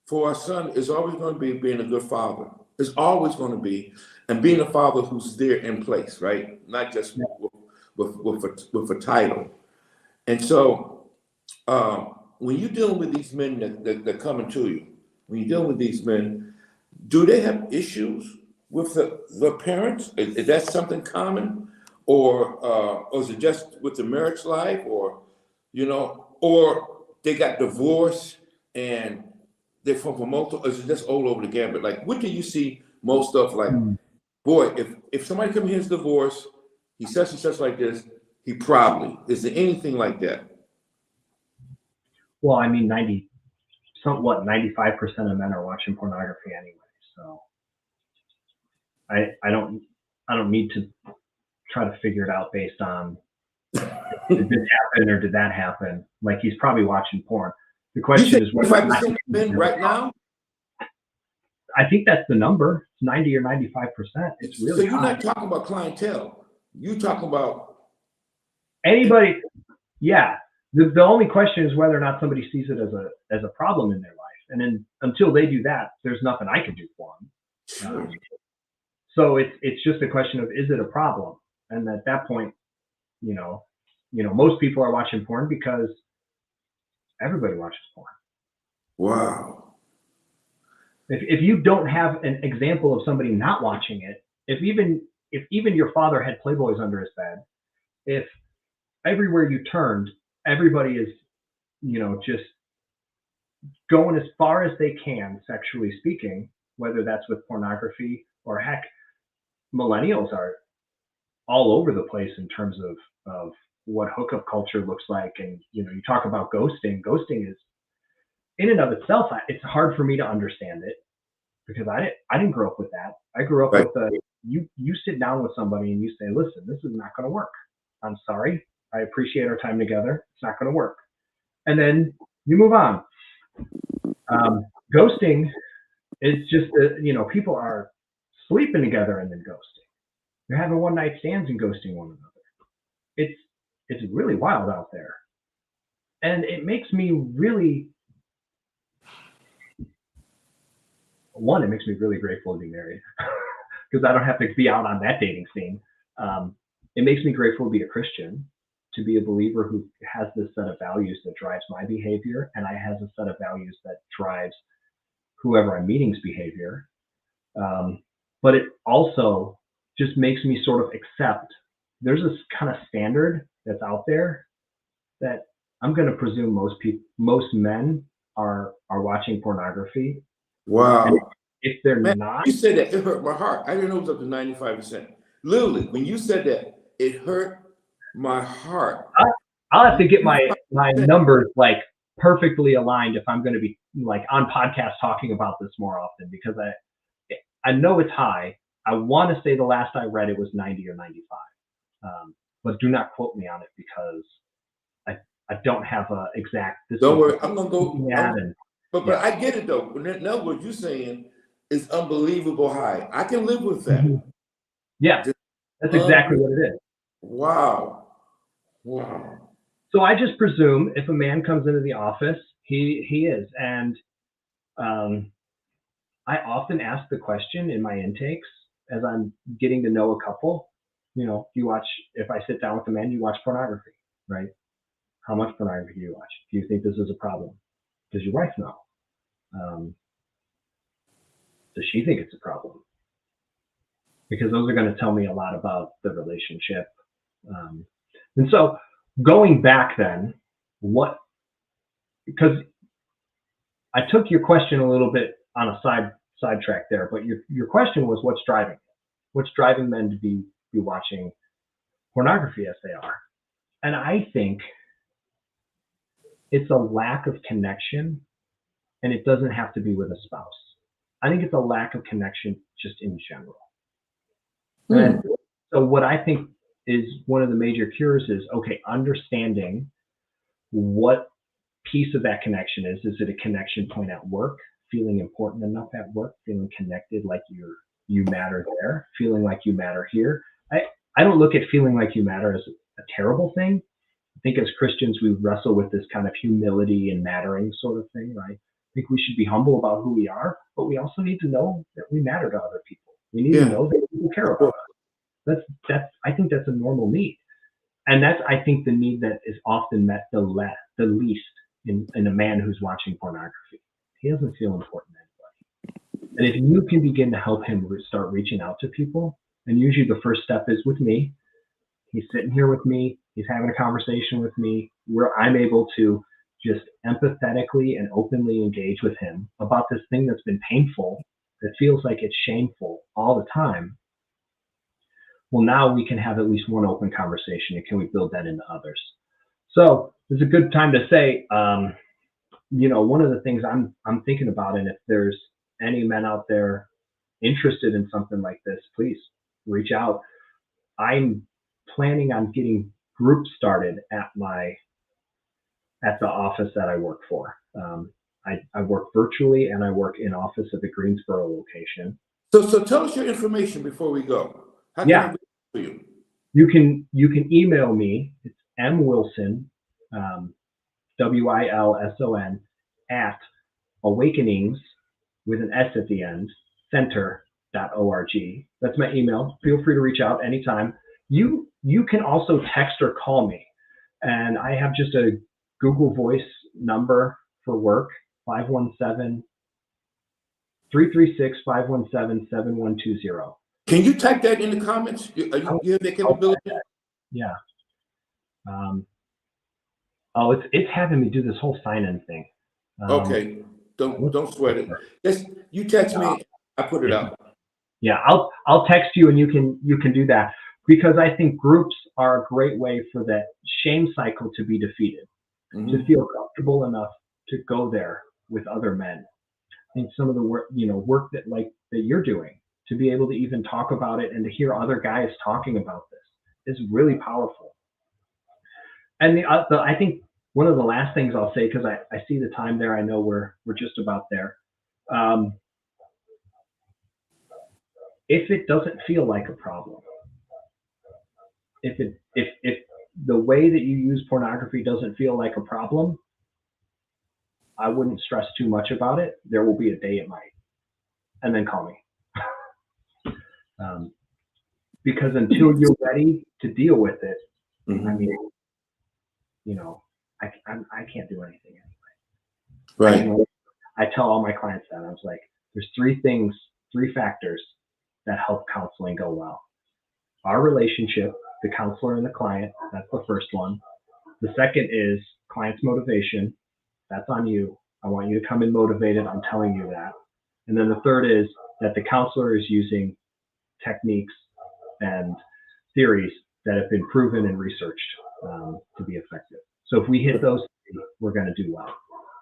for our son is always going to be being a good father. It's always going to be, and being a father who's there in place, right? Not just with a title. And so when you're dealing with these men that coming to you, when you're dealing with these men, do they have issues with the parents? Is that something common? Or is it just with the marriage life, or they got divorced and they're from multiple, or is it just all over the gambit? Like, what do you see most of? Like, boy, if somebody comes here's divorced, he says and such like this, he probably, is there anything like that? Well, I mean, 95% of men are watching pornography anyway. So I don't need to try to figure it out based on did this happen or did that happen? Like, he's probably watching porn. The question is whether or not 5% men right now? I think that's the number. It's 90 or 95%. It's So really you're high. not talking about clientele. You're talking about Anybody, yeah. The only question is whether or not somebody sees it as a problem in their life. And then until they do that, there's nothing I can do for them. So it's just a question of, is it a problem? And at that point, you know, most people are watching porn because everybody watches porn. wow. If you don't have an example of somebody not watching it, if even your father had Playboys under his bed, if everywhere you turned, everybody is, just going as far as they can, sexually speaking, whether that's with pornography or heck, millennials are all over the place in terms of what hookup culture looks like. And, you talk about ghosting. Ghosting is, in and of itself, it's hard for me to understand it because I didn't grow up with that. I grew up Right. with you sit down with somebody and you say, listen, this is not going to work. I'm sorry. I appreciate our time together. It's not going to work. And then you move on. Ghosting is just, people are sleeping together and then ghosting. They're having one night stands and ghosting one another. It's really wild out there. And it makes me really, it makes me really grateful to be married because I don't have to be out on that dating scene. It makes me grateful to be a Christian, to be a believer who has this set of values that drives my behavior, and I has a set of values that drives whoever I'm meeting's behavior. But it also just makes me sort of accept there's this kind of standard that's out there that I'm going to presume most men are watching pornography. Wow. And if they're Man, not, you said that, it hurt my heart. I didn't know it was up to 95%. Literally, when you said that, it hurt my heart. I'll have to get my numbers like perfectly aligned if I'm going to be like on podcasts talking about this more often, because I know it's high. I want to say the last I read it was 90 or 95. But do not quote me on it because I don't have a exact. Don't worry, I'm gonna go. But yeah. I get it though. Now what you're saying is unbelievable high. I can live with that. Mm-hmm. Yeah, that's exactly what it is. Wow. Wow. So I just presume if a man comes into the office, he is, and I often ask the question in my intakes as I'm getting to know a couple. If I sit down with a man, you watch pornography, right? How much pornography do you watch? Do you think this is a problem? Does your wife know? Does she think it's a problem? Because those are going to tell me a lot about the relationship. And so going back then, because I took your question a little bit on a sidetrack there, but your question was what's driving men to be watching pornography as they are. And I think it's a lack of connection, and it doesn't have to be with a spouse. I think it's a lack of connection just in general. And so what I think is one of the major cures is, okay, understanding what piece of that connection is. Is it a connection point at work, feeling important enough at work, feeling connected like you matter there, feeling like you matter here? I don't look at feeling like you matter as a terrible thing. I think as Christians, we wrestle with this kind of humility and mattering sort of thing, right? I think we should be humble about who we are, but we also need to know that we matter to other people. We need to know that people care about us. I think that's a normal need. And that's, I think, the need that is often met the least in a man who's watching pornography. He doesn't feel important to anybody. And if you can begin to help him start reaching out to people, and usually the first step is with me. He's sitting here with me. He's having a conversation with me where I'm able to just empathetically and openly engage with him about this thing that's been painful, that feels like it's shameful all the time. Well, now we can have at least one open conversation, and can we build that into others? So it's a good time to say, one of the things I'm thinking about, and if there's any men out there interested in something like this, please reach out. I'm planning on getting groups started at the office that I work for. I work virtually and I work in office at the Greensboro location. So tell us your information before we go. How can I reach for you? You can email me. It's mwilson, WILSON at awakenings with an S at the end, center.org. That's my email. Feel free to reach out anytime. You can also text or call me, and I have just a Google Voice number for work, 517-336-517-7120. Can you type that in the comments? You have that capability? Yeah. It's having me do this whole sign-in thing. Okay. Don't sweat it. You text me, I put it out. Yeah, I'll text you and you can do that, because I think groups are a great way for that shame cycle to be defeated, to feel comfortable enough to go there with other men. I think some of the work that you're doing, to be able to even talk about it and to hear other guys talking about this is really powerful. And I think one of the last things I'll say, because I see the time there, I know we're just about there. If it doesn't feel like a problem, if the way that you use pornography doesn't feel like a problem, I wouldn't stress too much about it. There will be a day it might, and then call me. Because until you're ready to deal with it, I mean, I can't do anything anyway. Right. I tell all my clients that. I was like, there's three factors that help counseling go well. Our relationship, the counselor and the client, that's the first one. The second is client's motivation. That's on you. I want you to come in motivated. I'm telling you that. And then the third is that the counselor is using techniques and theories that have been proven and researched to be effective. So if we hit those three, we're going to do well.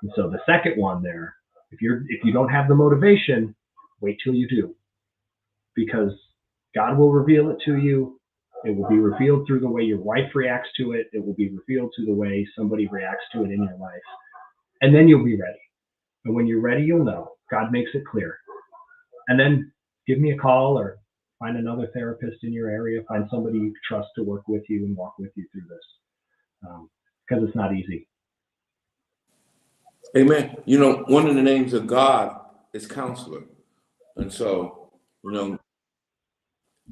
And so the second one there, if you don't have the motivation, wait till you do, because God will reveal it to you. It will be revealed through the way your wife reacts to it. It will be revealed through the way somebody reacts to it in your life. And then you'll be ready. And when you're ready, you'll know. God makes it clear. And then give me a call or find another therapist in your area. Find somebody you trust to work with you and walk with you through this, because it's not easy. Amen. One of the names of God is Counselor. And so,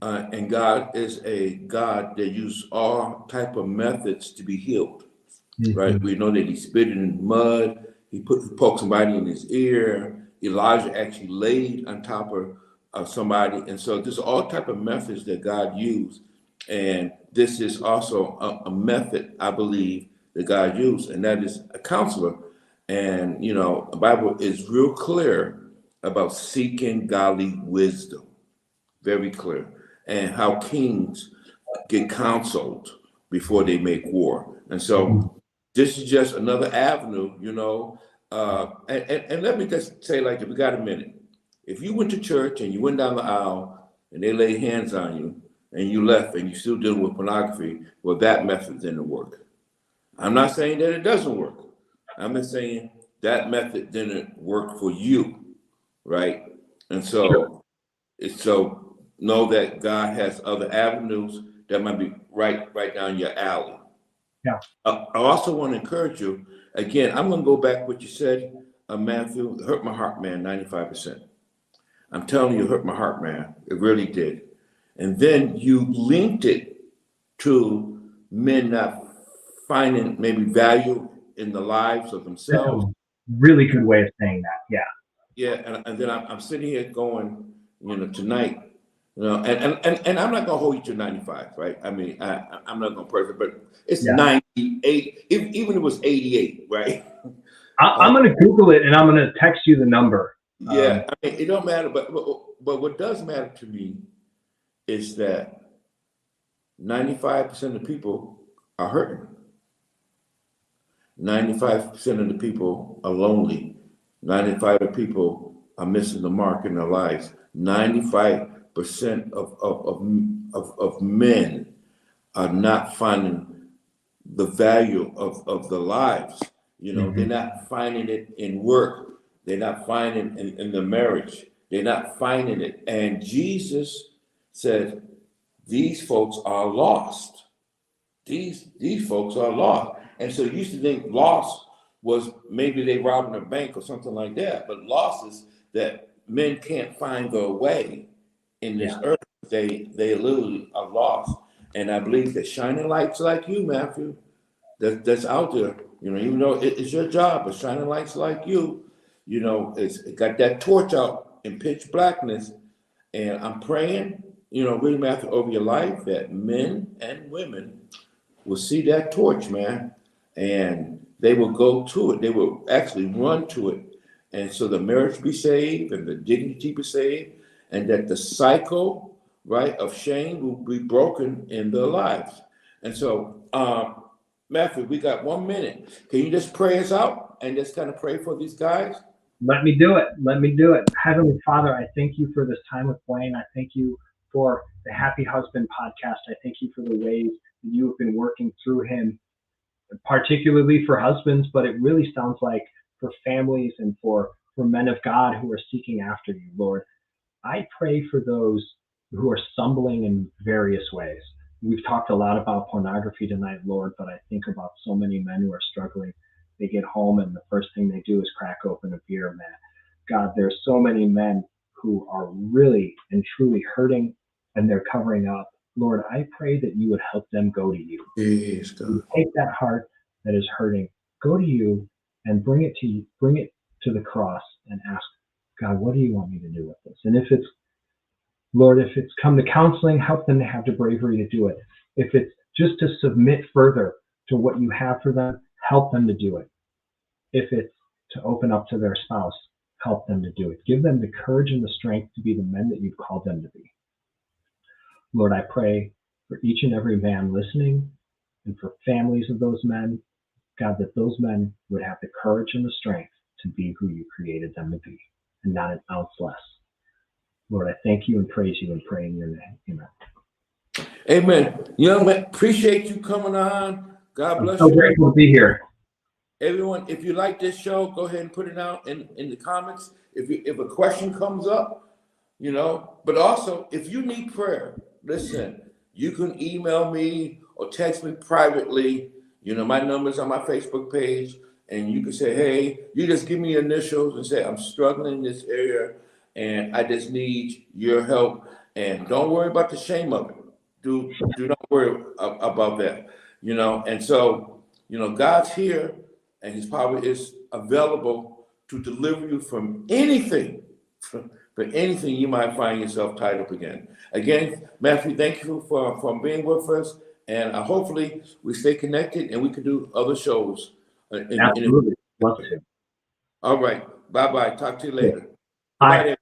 and God is a God that uses all type of methods to be healed, right? We know that he spit in mud. He poked somebody in his ear. Elijah actually laid on top of somebody. And so there's all type of methods that God used. And this is also a method, I believe, that God used, and that is a counselor. And, the Bible is real clear about seeking godly wisdom, very clear, and how kings get counseled before they make war. And so this is just another avenue, and let me just say, if we got a minute, if you went to church and you went down the aisle and they laid hands on you and you left and you still dealing with pornography, well, that method didn't work. I'm not saying that it doesn't work. I'm just saying that method didn't work for you, right? And so know that God has other avenues that might be right down your alley. Yeah. I also want to encourage you, again, I'm going to go back what you said, Matthew, it hurt my heart, man, 95%. I'm telling you, it hurt my heart, man. It really did. And then you linked it to men not finding maybe value in the lives of themselves. Really good way of saying that. Yeah. Yeah, and then I'm sitting here going, tonight, and I'm not gonna hold you to 95, right? I mean, I'm not gonna perfect, but it's 98. Even if it was 88, right? I'm gonna Google it and I'm gonna text you the number. Yeah, I mean, it don't matter, but what does matter to me is that 95% of people are hurting. 95% of the people are lonely. 95% of people are missing the mark in their lives. 95% of men are not finding the value of their lives. You know, they're not finding it in work. They're not finding it in the marriage. They're not finding it. And Jesus said, these folks are lost. These folks are lost. And so you used to think lost was maybe they robbing a bank or something like that. But lost is that men can't find their way in this earth. They literally are lost. And I believe that shining lights like you, Matthew, that's out there, you know, even though it's your job, but shining lights like you, you know, it got that torch out in pitch blackness. And I'm praying, you know, really, Matthew, over your life that men and women will see that torch, man, and they will go to it. They will actually run to it. And so the marriage be saved and the dignity be saved, and that the cycle, right, of shame will be broken in their lives. And so, Matthew, we got 1 minute. Can you just pray us out and just kind of pray for these guys? Let me do it. Let me do it. Heavenly Father, I thank you for this time with Blaine. I thank you for the Happy Husband podcast. I thank you for the ways that you have been working through him, particularly for husbands, but it really sounds like for families and for men of God who are seeking after you, Lord. I pray for those who are stumbling in various ways. We've talked a lot about pornography tonight, Lord, but I think about so many men who are struggling. They get home and the first thing they do is crack open a beer, man. God, there's so many men who are really and truly hurting and they're covering up. Lord, I pray that you would help them go to you. Yes, God. Take that heart that is hurting, go to you and bring it to the cross and ask, God, what do you want me to do with this? And if it's, Lord, if it's come to counseling, help them to have the bravery to do it. If it's just to submit further to what you have for them, help them to do it. If it's to open up to their spouse, help them to do it. Give them the courage and the strength to be the men that you've called them to be. Lord, I pray for each and every man listening and for families of those men, God, that those men would have the courage and the strength to be who you created them to be and not an ounce less. Lord, I thank you and praise you and pray in your name. Amen. Amen. Young man, appreciate you coming on. God bless you. I'm so grateful to be here. Everyone, if you like this show, go ahead and put it out in the comments. If a question comes up, you know, but also if you need prayer, listen, you can email me or text me privately. You know, my number's on my Facebook page, and you can say, hey, you just give me initials and say, I'm struggling in this area and I just need your help. And don't worry about the shame of it. Do not worry about that, you know. And so, you know, God's here and his power is available to deliver you from anything, for anything you might find yourself tied up again. Again, Matthew, thank you for being with us. And hopefully we stay connected and we can do other shows. Absolutely. Love to. All right. Bye-bye. Talk to you later. Bye.